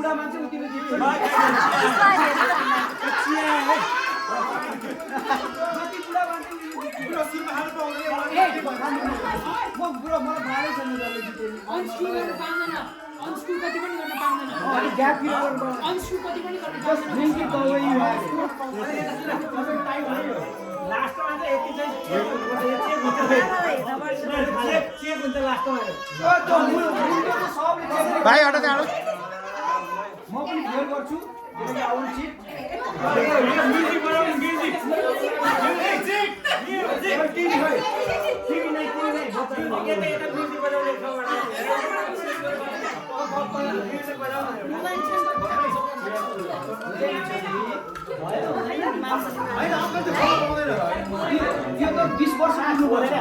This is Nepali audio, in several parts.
बुढा मान्छे उतिले जित्छ नि जति बुढा मान्छे बुढा सुरमा हाल्नु पाउँदैन म बुढा मलाई बाह्रै छैन जसले जित्यो अनस्क्रू गर्न पाउँदैन अनस्क्रू कति पनि गर्न पाउँदैन अनि ग्याप फिलर गर्नु अनस्क्रू कति पनि गर्न just drink it the way you have लास्टमा चाहिँ यति चाहिँ चेक हुन्छ लास्टमा भाइ हट त्यहाँ म पनि फेल गर्छु आउनु चिप म्युजिक बनाउनु म्युजिक टिभी नै यता म्युजिक बनाउने यो त 20 वर्ष आउनु पर्छ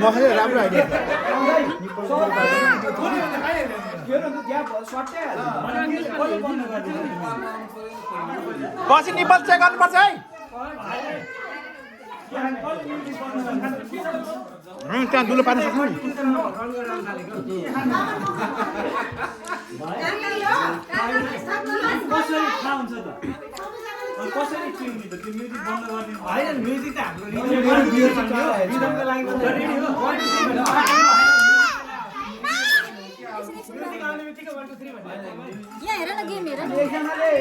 मखले राम्रो आइडिया पछि निपल चेक गर्नुपर्छ है त्यहाँ दुलो पार्न सक्छौ नि कसरी थाहा हुन्छ त कसरी चिन्ने त त्यो म्युजिक बन्द गर्ने हैन म्युजिक त हाम्रो रिदमको लागि म्युजिक आउने बित्तिकै 1 2 3 भन्ने यहाँ हेर न गेम हेर न एकजनाले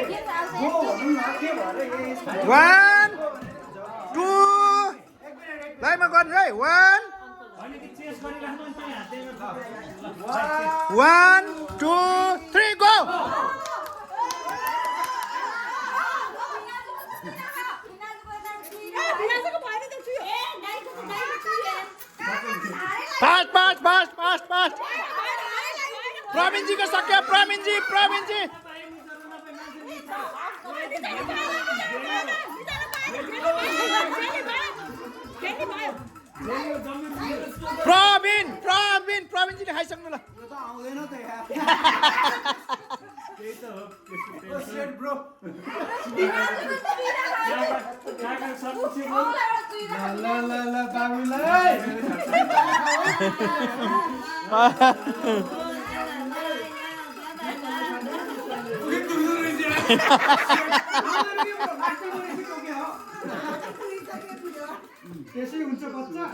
गो भन्नु न के भरे 1 2 लाइनमा गर्नु है 1 हैन कि चेस गरिराख्नु नि त्यही हातले 1 2 3 go fast fast fast fast fast Praveenji को सक्यो प्रवीणजी प्रवीणजीले खाइसक्नु ल आउँदैन त यार त्यही त हो सेट ब्रो ल बाबुलाई त्यसै हुन्छ बच्चा